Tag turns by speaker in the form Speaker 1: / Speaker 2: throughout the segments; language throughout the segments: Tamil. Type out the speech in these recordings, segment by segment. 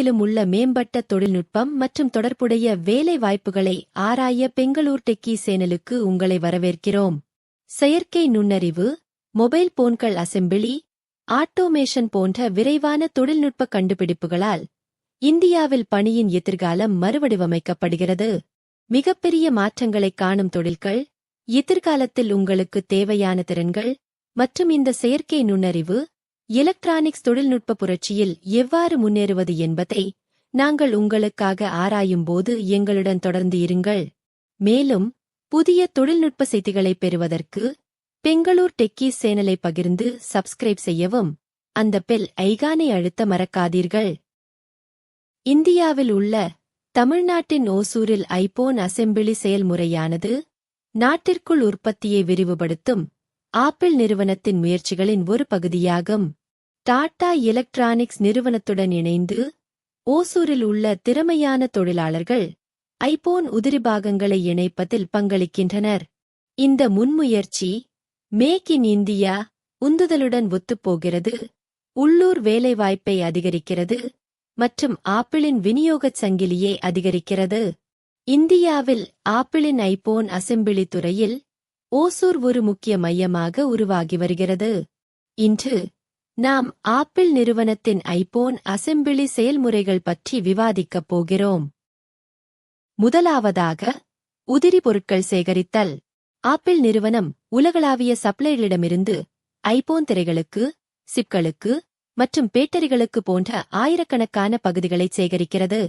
Speaker 1: உலகெங்கிலும் உள்ள மேம்பட்ட தொழில்நுட்பம் மற்றும் தொடர்புடைய வேலை வாய்ப்புகளை ஆராய பெங்களூர் டெக்கி சேனலுக்கு உங்களை வரவேற்கிறோம். செயற்கை நுண்ணறிவு, மொபைல் போன்கள் அசெம்பிளி, ஆட்டோமேஷன் போன்ற விரைவான தொழில்நுட்ப கண்டுபிடிப்புகளால் இந்தியாவில் பணியின் எதிர்காலம் மறுவடிவமைக்கப்படுகிறது. மிகப்பெரிய மாற்றங்களைக் காணும் தொழில்கள், எதிர்காலத்தில் உங்களுக்கு தேவையான திறன்கள் மற்றும் இந்த செயற்கை நுண்ணறிவு, எலக்ட்ரானிக்ஸ் தொழில்நுட்ப புரட்சியில் எவ்வாறு முன்னேறுவது என்பதை நாங்கள் உங்களுக்காக ஆராயும்போது எங்களுடன் தொடர்ந்து இருங்கள். மேலும் புதிய தொழில்நுட்ப செய்திகளைப் பெறுவதற்கு பெங்களூர் டெக்கி சேனலை பகிர்ந்து சப்ஸ்கிரைப் செய்யவும், அந்த பெல் ஐகானை அழுத்த மறக்காதீர்கள். இந்தியாவில் உள்ள தமிழ்நாட்டின் ஓசூரில் ஐபோன் அசெம்பிளி செயல்முறையானது நாட்டிற்குள் உற்பத்தியை விரிவுபடுத்தும் ஆப்பிள் நிறுவனத்தின் முயற்சிகளின் ஒரு பகுதியாகும். டாடா எலக்ட்ரானிக்ஸ் நிறுவனத்துடன் இணைந்து ஓசூரில் உள்ள திறமையான தொழிலாளர்கள் ஐபோன் உதிரிபாகங்களை இணைப்பதில் பங்களிக்கின்றனர். இந்த முன்முயற்சி மேக் இன் இந்தியா உந்துதலுடன் ஒத்துப்போகிறது, உள்ளூர் வேலைவாய்ப்பை அதிகரிக்கிறது மற்றும் ஆப்பிளின் விநியோகச் சங்கிலியை அதிகரிக்கிறது. இந்தியாவில் ஆப்பிளின் ஐபோன் அசெம்பிளி துறையில் ஓசூர் ஒரு முக்கிய மையமாக உருவாகி வருகிறது. இன்று நாம் ஆப்பிள் நிறுவனத்தின் ஐபோன் அசெம்பிளி செயல்முறைகள் பற்றி விவாதிக்கப் போகிறோம். முதலாவதாக, உதிரி பொருட்கள் சேகரித்தல். ஆப்பிள் நிறுவனம் உலகளாவிய சப்ளையர்களிடமிருந்து ஐபோன் திரைகளுக்கு, சிப்களுக்கு மற்றும் பேட்டரிகளுக்கு போன்ற ஆயிரக்கணக்கான பகுதிகளைச் சேகரிக்கிறது.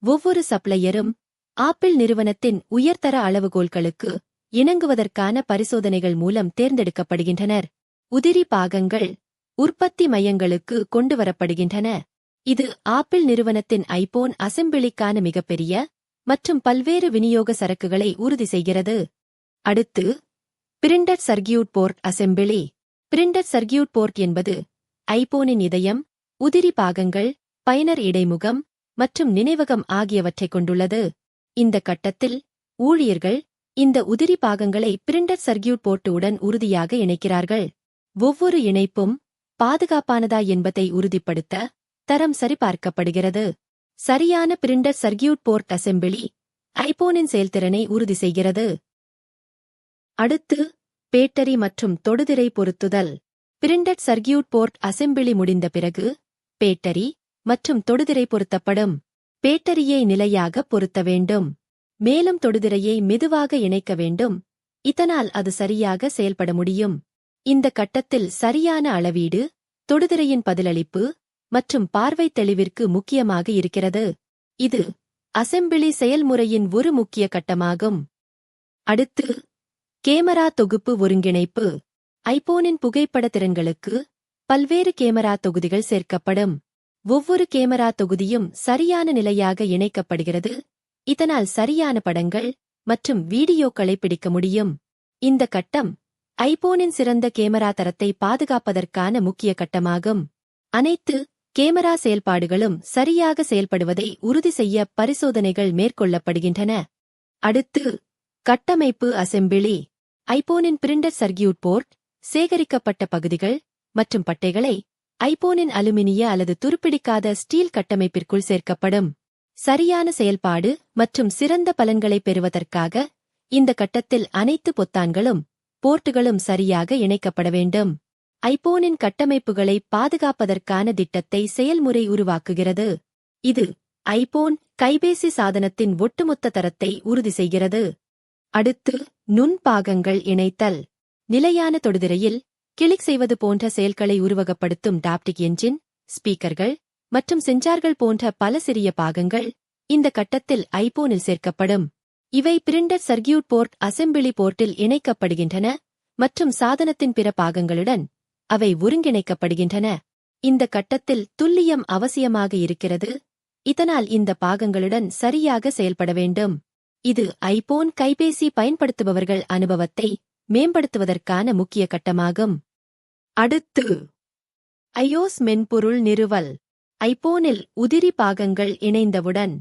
Speaker 1: ஒவ்வொரு சப்ளையரும் ஆப்பிள் நிறுவனத்தின் உயர்தர அளவுகோல்களுக்கு இணங்குவதற்கான பரிசோதனைகள் மூலம் தேர்ந்தெடுக்கப்படுகின்றனர். உதிரி பாகங்கள் உற்பத்தி மையங்களுக்கு கொண்டுவரப்படுகின்றன. இது ஆப்பிள் நிறுவனத்தின் ஐபோன் அசெம்பிளிக்கான மிகப்பெரிய மற்றும் பல்வேறு விநியோக சரக்குகளை உறுதி செய்கிறது. அடுத்து, printed circuit board assembly. Printed circuit board என்பது ஐபோனின் இதயம், உதிரி பாகங்கள், பயனர் இடைமுகம் மற்றும் நினைவகம் ஆகியவற்றைக் கொண்டுள்ளது. இந்த கட்டத்தில் ஊழியர்கள் இந்த உதிரி பாகங்களை பிரிண்டட் சர்க்கியூட் போர்ட்டுடன் உறுதியாக இணைக்கிறார்கள். ஒவ்வொரு இணைப்பும் பாதுகாப்பானதா என்பதை உறுதிப்படுத்த தரம் சரிபார்க்கப்படுகிறது. சரியான பிரிண்டட் சர்க்கியூட் போர்ட் அசெம்பிளி ஐபோனின் செயல்திறனை உறுதி செய்கிறது. அடுத்து, பேட்டரி மற்றும் தொடுதிரை பொருத்துதல். பிரிண்டட் சர்க்கியூட் போர்ட் அசெம்பிளி முடிந்த பிறகு பேட்டரி மற்றும் தொடுதிரை பொருத்தப்படும். பேட்டரியை நிலையாக பொருத்த வேண்டும், மேலும் தொடுதிரையை மெதுவாக இணைக்க வேண்டும், இதனால் அது சரியாக செயல்பட முடியும். இந்த கட்டத்தில் சரியான அளவீடு, தொடுதிரையின் பதிலளிப்பு மற்றும் பார்வை தெளிவிற்கு முக்கியமாக இருக்கிறது. இது அசெம்பிளி செயல்முறையின் ஒரு முக்கிய கட்டமாகும். அடுத்து, கேமரா தொகுப்பு ஒருங்கிணைப்பு. ஐபோனின் புகைப்பட திறன்களுக்கு பல்வேறு கேமரா தொகுதிகள் சேர்க்கப்படும். ஒவ்வொரு கேமரா தொகுதியும் சரியான நிலையாக இணைக்கப்படுகிறது, இதனால் சரியான படங்கள் மற்றும் வீடியோக்களை பிடிக்க முடியும். இந்த கட்டம் ஐபோனின் சிறந்த கேமரா தரத்தை பாதுகாப்பதற்கான முக்கிய கட்டமாகும். அனைத்து கேமரா செயல்பாடுகளும் சரியாக செயல்படுவதை உறுதி செய்ய பரிசோதனைகள் மேற்கொள்ளப்படுகின்றன. அடுத்து, கட்டமைப்பு அசெம்பிளி. ஐபோனின் பிரிண்டட் சர்க்கியூட் போர்ட் சேகரிக்கப்பட்ட பகுதிகள் மற்றும் பட்டைகளை ஐபோனின் அலுமினிய அல்லது துருப்பிடிக்காத ஸ்டீல் கட்டமைப்பிற்குள் சேர்க்கப்படும். சரியான செயல்பாடு மற்றும் சிறந்த பலன்களைப் பெறுவதற்காக இந்த கட்டத்தில் அனைத்து பொத்தான்களும் போர்ட்டுகளும் சரியாக இணைக்கப்பட வேண்டும். ஐபோனின் கட்டமைப்புகளை பாதுகாப்பதற்கான திட்டத்தை செயல்முறை உருவாக்குகிறது. இது ஐபோன் கைபேசி சாதனத்தின் ஒட்டுமொத்த தரத்தை உறுதி செய்கிறது. அடுத்து, நுண்பாகங்கள் இணைத்தல். நிலையான தொடுதிரையில் கிளிக் செய்வது போன்ற செயல்களை உருவகப்படுத்தும் டாப்டிக் என்ஜின், ஸ்பீக்கர்கள் மற்றும் சென்சார்கள் போன்ற பல சிறிய பாகங்கள் இந்த கட்டத்தில் ஐபோனில் சேர்க்கப்படும். இவை பிரிண்டட் சர்க்கியூட் போர்ட் அசெம்பிளி போர்ட்டில் இணைக்கப்படுகின்றன மற்றும் சாதனத்தின் பிற பாகங்களுடன் அவை ஒருங்கிணைக்கப்படுகின்றன. இந்த கட்டத்தில் துல்லியம் அவசியமாக இருக்கிறது, இதனால் இந்த பாகங்களுடன் சரியாக செயல்பட வேண்டும். இது ஐபோன் கைபேசி பயன்படுத்துபவர்கள் அனுபவத்தை மேம்படுத்துவதற்கான முக்கிய கட்டமாகும். அடுத்து, iOS மென்பொருள் நிறுவல். ஐபோனில் உதிரி பாகங்கள் இணைந்தவுடன்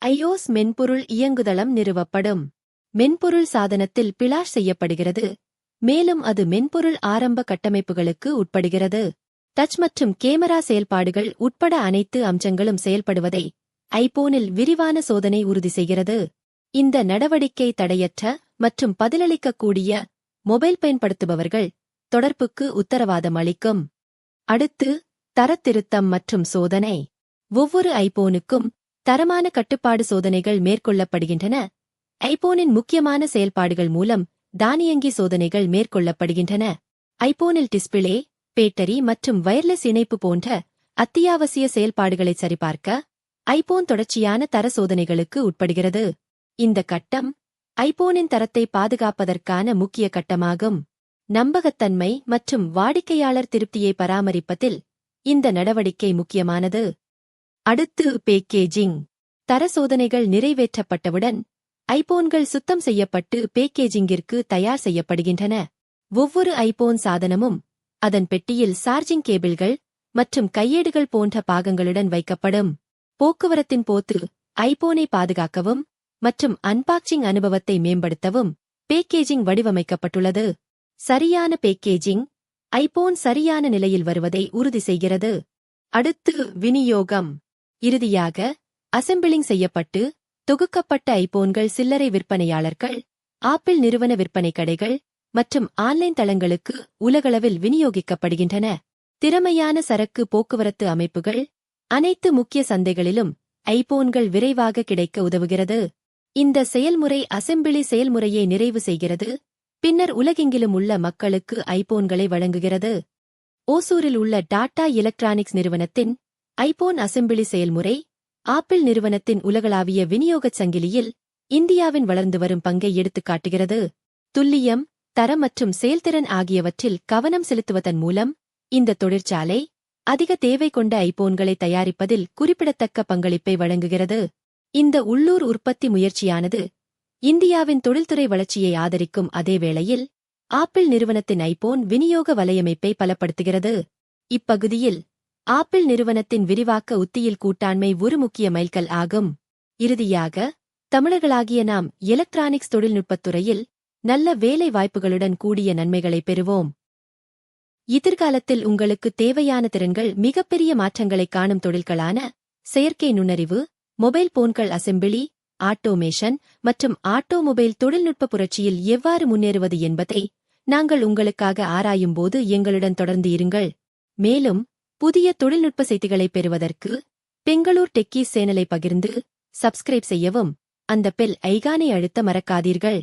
Speaker 1: iOS மென்பொருள் இயங்குதளம் நிறுவப்படும். மென்பொருள் சாதனத்தில் பிளாஷ் செய்யப்படுகிறது, மேலும் அது மென்பொருள் ஆரம்ப கட்டமைப்புகளுக்கு உட்படுகிறது. டச் மற்றும் கேமரா செயல்பாடுகள் உட்பட அனைத்து அம்சங்களும் செயல்படுவதை ஐபோனில் விரிவான சோதனை உறுதி செய்கிறது. இந்த நடவடிக்கை தடையற்ற மற்றும் பதிலளிக்கக்கூடிய மொபைல் பயன்படுத்துபவர்கள் தொடர்புக்கு உத்தரவாதம் அளிக்கும். அடுத்து தரத்திருத்தம் மற்றும் சோதனை. ஒவ்வொரு ஐபோனுக்கும் தரமான கட்டுப்பாடு சோதனைகள் மேற்கொள்ளப்படுகின்றன. ஐபோனின் முக்கியமான செயல்பாடுகள் மூலம் தானியங்கி சோதனைகள் மேற்கொள்ளப்படுகின்றன. ஐபோனில் டிஸ்பிளே, பேட்டரி மற்றும் வயர்லெஸ் இணைப்பு போன்ற அத்தியாவசிய செயல்பாடுகளை சரிபார்க்க ஐபோன் தொடர்ச்சியான தர சோதனைகளுக்கு உட்படுகிறது. இந்த கட்டம் ஐபோனின் தரத்தை பாதுகாப்பதற்கான முக்கிய கட்டமாகும். நம்பகத்தன்மை மற்றும் வாடிக்கையாளர் திருப்தியை பராமரிப்பதில் இந்த நடவடிக்கை முக்கியமானது. அடுத்து பேக்கேஜிங். தர சோதனைகள் நிறைவேற்றப்பட்டவுடன் ஐபோன்கள் சுத்தம் செய்யப்பட்டு பேக்கேஜிங்கிற்கு தயார் செய்யப்படுகின்றன. ஒவ்வொரு ஐபோன் சாதனமும் அதன் பெட்டியில் சார்ஜிங் கேபிள்கள் மற்றும் கையேடுகள் போன்ற பாகங்களுடன் வைக்கப்படும். போக்குவரத்தின் போது ஐபோனை பாதுகாக்கவும் மற்றும் அன்பாக்சிங் அனுபவத்தை மேம்படுத்தவும் பேக்கேஜிங் வடிவமைக்கப்பட்டுள்ளது. சரியான பேக்கேஜிங் ஐபோன் சரியான நிலையில் வருவதை உறுதி செய்கிறது. அடுத்து விநியோகம். இறுதியாக அசெம்பிளிங் செய்யப்பட்டு தொகுக்கப்பட்ட ஐபோன்கள் சில்லறை விற்பனையாளர்கள், ஆப்பிள் நிறுவன விற்பனை கடைகள் மற்றும் ஆன்லைன் தளங்களுக்கு உலகளவில் விநியோகிக்கப்படுகின்றன. திறமையான சரக்கு போக்குவரத்து அமைப்புகள் அனைத்து முக்கிய சந்தைகளிலும் ஐபோன்கள் விரைவாக கிடைக்க உதவுகிறது. இந்த செயல்முறை அசெம்பிளி செயல்முறையை நிறைவு செய்கிறது, பின்னர் உலகெங்கிலும் உள்ள மக்களுக்கு ஐபோன்களை வழங்குகிறது. ஓசூரில் உள்ள டாடா எலக்ட்ரானிக்ஸ் நிறுவனத்தின் ஐபோன் அசெம்பிளி செயல்முறை ஆப்பிள் நிறுவனத்தின் உலகளாவிய விநியோகச் சங்கிலியில் இந்தியாவின் வளர்ந்து வரும் பங்கை எடுத்துக்காட்டுகிறது. துல்லியம், தரம் மற்றும் செயல்திறன் ஆகியவற்றில் கவனம் செலுத்துவதன் மூலம் இந்த தொழிற்சாலை அதிக தேவை கொண்ட ஐபோன்களை தயாரிப்பதில் குறிப்பிடத்தக்க பங்களிப்பை வழங்குகிறது. இந்த உள்ளூர் உற்பத்தி முயற்சியானது இந்தியாவின் தொழில்துறை வளர்ச்சியை ஆதரிக்கும் அதே வேளையில் ஆப்பிள் நிறுவனத்தின் ஐபோன் விநியோக வலையமைப்பை பலப்படுத்துகிறது. இப்பகுதியில் ஆப்பிள் நிறுவனத்தின் விரிவாக்க உத்தியில் கூட்டாண்மை ஒரு முக்கிய மைல்கல் ஆகும். இறுதியாக, தமிழர்களாகிய நாம் எலக்ட்ரானிக்ஸ் தொழில்நுட்பத் துறையில் நல்ல வேலை வாய்ப்புகளுடன் கூடிய நன்மைகளை பெறுவோம். எதிர்காலத்தில் உங்களுக்கு தேவையான திறன்கள் மிகப்பெரிய மாற்றங்களை காணும் தொழில்களான செயற்கை நுண்ணறிவு, மொபைல் போன்கள் அசெம்பிளி, ஆட்டோமேஷன் மற்றும் ஆட்டோமொபைல் தொழில்நுட்ப புரட்சியில் எவ்வாறு முன்னேறுவது என்பதை நாங்கள் உங்களுக்காக ஆராயும்போது எங்களுடன் தொடர்ந்து இருங்கள். மேலும் புதிய தொழில்நுட்ப செய்திகளை பெறுவதற்கு பெங்களூர் டெக்கீஸ் சேனலை பகிர்ந்து சப்ஸ்கிரைப் செய்யவும், அந்த பெல் ஐகானை அழுத்த மறக்காதீர்கள்.